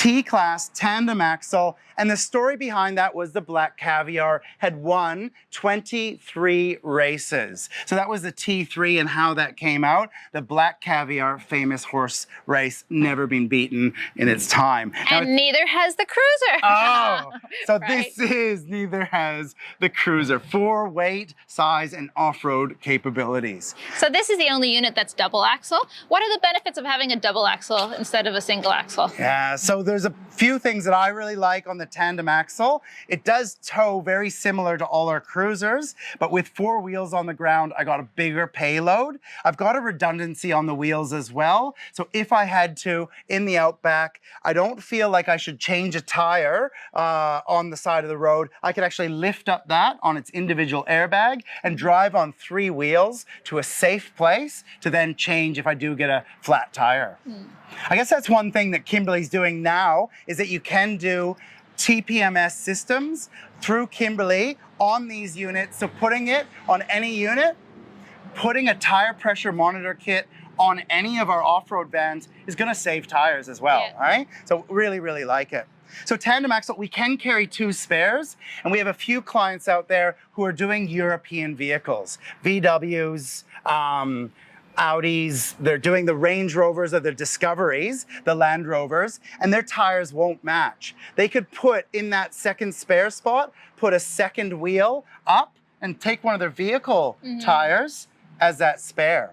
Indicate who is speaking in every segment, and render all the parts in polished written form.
Speaker 1: T-Class tandem axle, and the story behind that was the Black Caviar had won 23 races. So that was the T3 and how that came out. The Black Caviar, famous horse race, never been beaten in its time.
Speaker 2: And neither has the Kruiser.
Speaker 1: Oh, so
Speaker 2: Right.
Speaker 1: this is, neither has the Kruiser. 4 weight, size, and off-road capabilities.
Speaker 2: So this is the only unit that's double axle. What are the benefits of having a double axle instead of a single axle?
Speaker 1: Yeah, so there's a few things that I really like on the tandem axle. It does tow very similar to all our Cruisers, but with 4 wheels on the ground, I got a bigger payload. I've got a redundancy on the wheels as well. So if I had to, in the outback, I don't feel like I should change a tire on the side of the road. I could actually lift up that on its individual airbag and drive on 3 wheels to a safe place to then change if I do get a flat tire. I guess that's one thing that Kimberley's doing now, is that you can do TPMS systems through Kimberley on these units. So putting it on any unit, putting a tire pressure monitor kit on any of our off-road vans is going to save tires as well, right? So really, really like it. So tandem axle, we can carry 2 spares, and we have a few clients out there who are doing European vehicles, VWs, Audis, they're doing the Range Rovers or the Discoveries, the Land Rovers, and their tires won't match. They could put in that second spare spot, put a second wheel up and take one of their vehicle tires as that spare.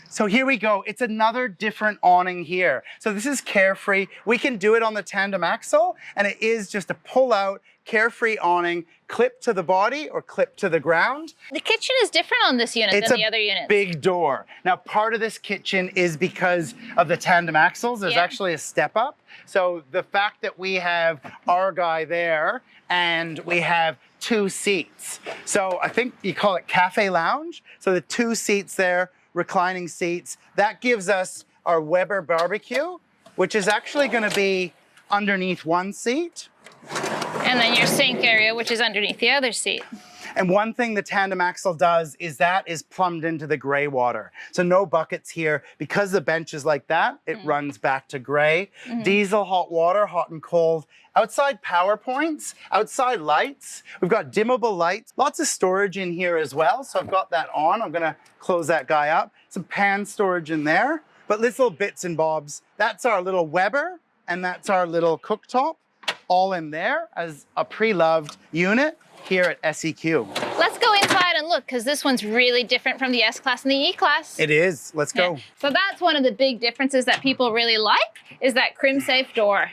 Speaker 1: So here we go. It's another different awning here. So this is Carefree. We can do it on the tandem axle, and it is just a pull-out Carefree awning, clip to the body or clip to the ground.
Speaker 2: The kitchen is different on this unit than the other units.
Speaker 1: It's a big door. Now, part of this kitchen is because of the tandem axles. There's actually a step up. So the fact that we have our guy there and we have 2 seats. So I think you call it cafe lounge. So the 2 seats there, reclining seats, that gives us our Weber barbecue, which is actually going to be underneath one seat.
Speaker 2: And then your sink area, which is underneath the other seat.
Speaker 1: And one thing the tandem axle does is that is plumbed into the gray water. So no buckets here. Because the bench is like that, it runs back to gray. Diesel hot water, hot and cold. Outside power points, outside lights. We've got dimmable lights. Lots of storage in here as well. So I've got that on. I'm gonna close that guy up. Some pan storage in there. But little bits and bobs. That's our little Weber and that's our little cooktop. All in there as a pre-loved unit here at SEQ.
Speaker 2: Let's go inside and look, because this one's really different from the S-Class and the E-Class.
Speaker 1: It is. Let's go.
Speaker 2: So that's one of the big differences that people really like, is that crim safe door.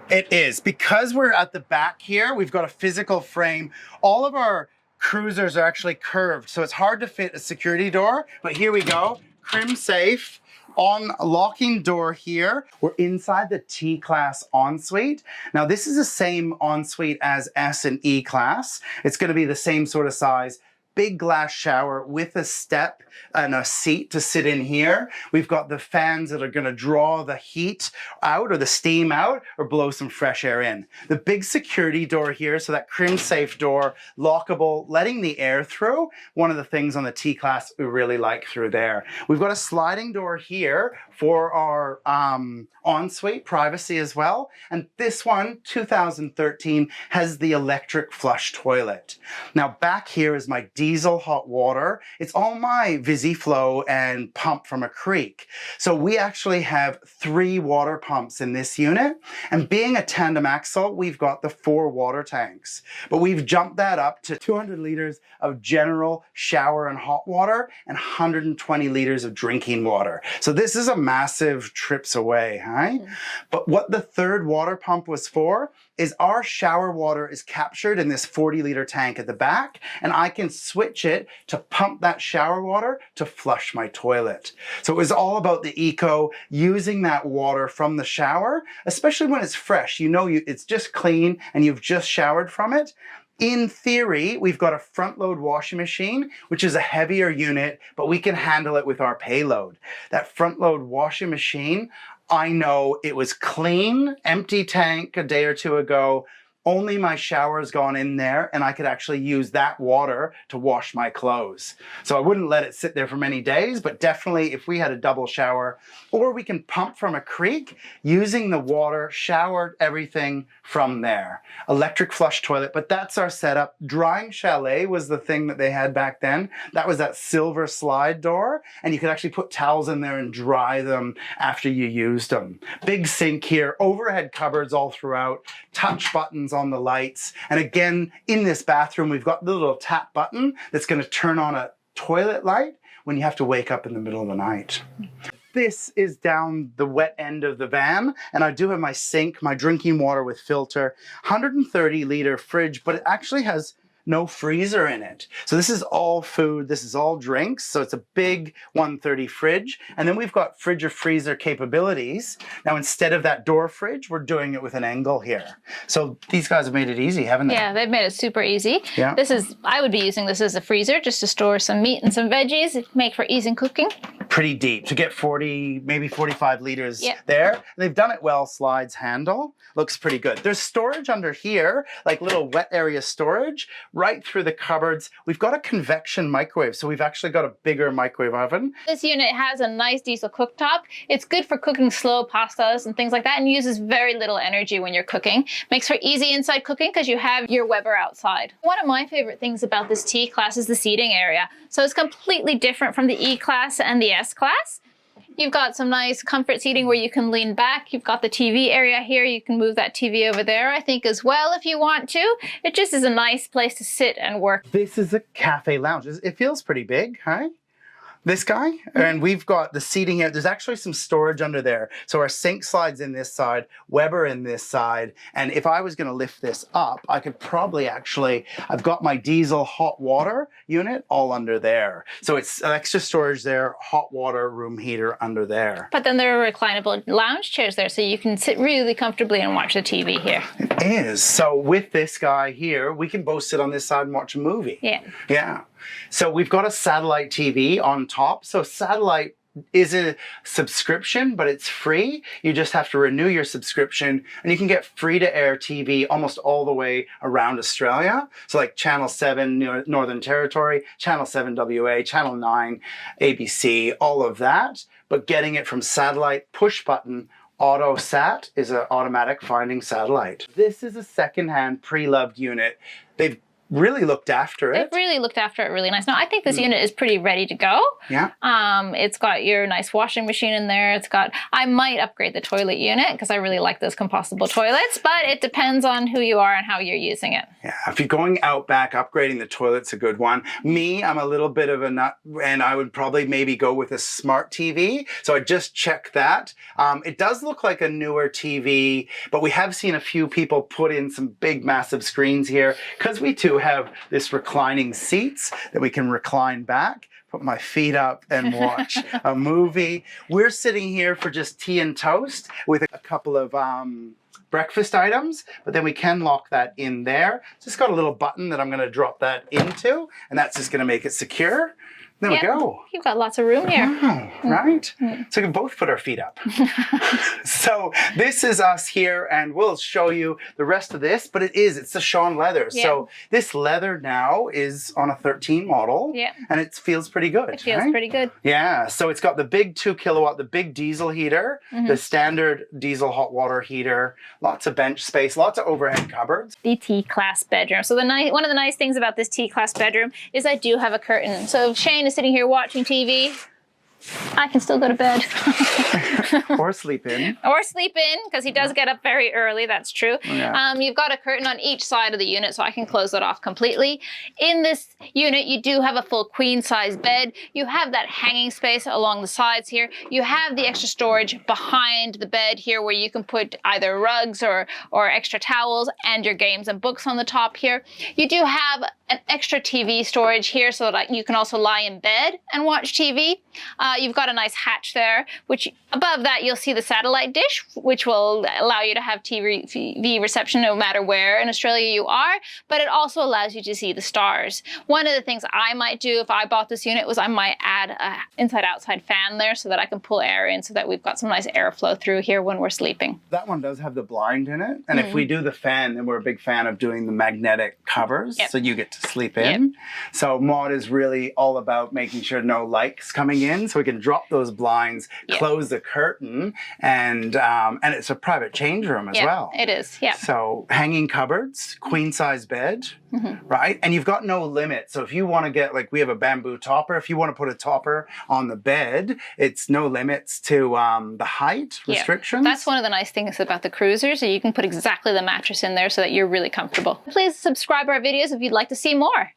Speaker 1: It is. Because we're at the back here, we've got a physical frame. All of our Cruisers are actually curved, so it's hard to fit a security door, but here we go. Crim safe. On a locking door here, we're inside the T-Class ensuite. Now this is the same ensuite as S and E-Class. It's going to be the same sort of size. Big glass shower with a step and a seat to sit in here. We've got the fans that are going to draw the heat out or the steam out or blow some fresh air in. The big security door here, so that crim safe door, lockable, letting the air through. One of the things on the T-Class we really like through there. We've got a sliding door here for our ensuite privacy as well. And this one, 2013, has the electric flush toilet. Now back here is my diesel hot water. It's all my VisiFlow and pump from a creek. So we actually have 3 water pumps in this unit. And being a tandem axle, we've got the 4 water tanks. But we've jumped that up to 200 liters of general shower and hot water and 120 liters of drinking water. So this is a massive trips away, right? But what the 3rd water pump was for is our shower water is captured in this 40-liter tank at the back, and I can switch it to pump that shower water to flush my toilet. So it was all about the eco, using that water from the shower, especially when it's fresh. You know it's just clean and you've just showered from it. In theory, we've got a front load washing machine, which is a heavier unit, but we can handle it with our payload. That front load washing machine, I know it was clean, empty tank a day or 2 ago, only my shower's gone in there, and I could actually use that water to wash my clothes. So I wouldn't let it sit there for many days, but definitely if we had a double shower, or we can pump from a creek using the water, shower everything from there. Electric flush toilet, but that's our setup. Drying chalet was the thing that they had back then. That was that silver slide door, and you could actually put towels in there and dry them after you used them. Big sink here, overhead cupboards all throughout, touch buttons on the lights. And again, in this bathroom, we've got the little tap button that's going to turn on a toilet light when you have to wake up in the middle of the night. This is down the wet end of the van, and I do have my sink, my drinking water with filter, 130-liter fridge, but it actually has no freezer in it. So this is all food, this is all drinks, so it's a big 130 fridge. And then we've got fridge or freezer capabilities. Now instead of that door fridge, we're doing it with an angle here. So these guys have made it easy, haven't they?
Speaker 2: Yeah, they've made it super easy.
Speaker 1: Yeah.
Speaker 2: I would be using this as a freezer just to store some meat and some veggies, make for easy cooking.
Speaker 1: Pretty deep to get 40, maybe 45 liters
Speaker 2: Yeah.
Speaker 1: there. And they've done it well, slides handle, looks pretty good. There's storage under here, like little wet area storage, right through the cupboards. We've got a convection microwave, so we've actually got a bigger microwave oven.
Speaker 2: This unit has a nice diesel cooktop. It's good for cooking slow pastas and things like that, and uses very little energy when you're cooking. Makes for easy inside cooking because you have your Weber outside. One of my favorite things about this T-Class is the seating area. So it's completely different from the E-Class and the S-Class. You've got some nice comfort seating where you can lean back. You've got the TV area here. You can move that TV over there, I think, as well if you want to. It just is a nice place to sit and work.
Speaker 1: This is a cafe lounge. It feels pretty big, huh? This guy, and we've got the seating here. There's actually some storage under there. So our sink slides in this side, Weber in this side. And if I was going to lift this up, I could probably actually, I've got my diesel hot water unit all under there. So it's extra storage there, hot water, room heater under there.
Speaker 2: But then there are reclinable lounge chairs there, so you can sit really comfortably and watch the TV here.
Speaker 1: It is. So with this guy here, we can both sit on this side and watch a movie.
Speaker 2: Yeah.
Speaker 1: Yeah. So we've got a satellite TV on top. So satellite is a subscription, but it's free. You just have to renew your subscription, and you can get free-to-air TV almost all the way around Australia. So like Channel 7 Northern Territory, Channel 7 WA, Channel 9 ABC, all of that. But getting it from satellite, push button, AutoSat is an automatic finding satellite. This is a second-hand pre-loved unit. They've really looked after it.
Speaker 2: They've really looked after it really nice. Now, I think this unit is pretty ready to go.
Speaker 1: Yeah.
Speaker 2: It's got your nice washing machine in there. It's got, I might upgrade the toilet unit because I really like those compostable toilets, but it depends on who you are and how you're using it.
Speaker 1: Yeah, if you're going out back, upgrading the toilet's a good one. Me, I'm a little bit of a nut, and I would probably maybe go with a smart TV. So I just checked that. It does look like a newer TV, but we have seen a few people put in some big, massive screens here because we too have this reclining seats that we can recline back, put my feet up and watch a movie. We're sitting here for just tea and toast with a couple of breakfast items, but then we can lock that in there. It's just got a little button that I'm going to drop that into, and that's just going to make it secure. There we go.
Speaker 2: You've got lots of room here.
Speaker 1: Wow, right? So we can both put our feet up. So this is us here, and we'll show you the rest of this, but it's the Sean leather. Yeah. So this leather now is on a 13 model, and it feels pretty good.
Speaker 2: It feels pretty good.
Speaker 1: Yeah, so it's got the big 2 kilowatt, the big diesel heater, the standard diesel hot water heater, lots of bench space, lots of overhead cupboards.
Speaker 2: The T-Class bedroom. So one of the nice things about this T-Class bedroom is I do have a curtain. So if Shane is sitting here watching TV, I can still go to bed.
Speaker 1: Or sleep in.
Speaker 2: Or sleep in, because he does get up very early, that's true.
Speaker 1: Yeah.
Speaker 2: You've got a curtain on each side of the unit, so I can close that off completely. In this unit, you do have a full queen-size bed. You have that hanging space along the sides here. You have the extra storage behind the bed here where you can put either rugs or extra towels and your games and books on the top here. You do have an extra TV storage here so that you can also lie in bed and watch TV. You've got a nice hatch there, which but Above that, you'll see the satellite dish, which will allow you to have TV reception no matter where in Australia you are, but it also allows you to see the stars. One of the things I might do if I bought this unit was I might add an inside-outside fan there so that I can pull air in so that we've got some nice airflow through here when we're sleeping.
Speaker 1: That one does have the blind in it, and if we do the fan, then we're a big fan of doing the magnetic covers, so you get to sleep in. So Maud is really all about making sure no light's coming in, so we can drop those blinds, close the curtain, and it's a private change room as well.
Speaker 2: It is,
Speaker 1: So hanging cupboards, queen size bed, right? And you've got no limit. So if you want to get, like we have a bamboo topper, if you want to put a topper on the bed, it's no limits to the height restrictions.
Speaker 2: That's one of the nice things about the Cruiser, so you can put exactly the mattress in there so that you're really comfortable. Please subscribe our videos if you'd like to see more.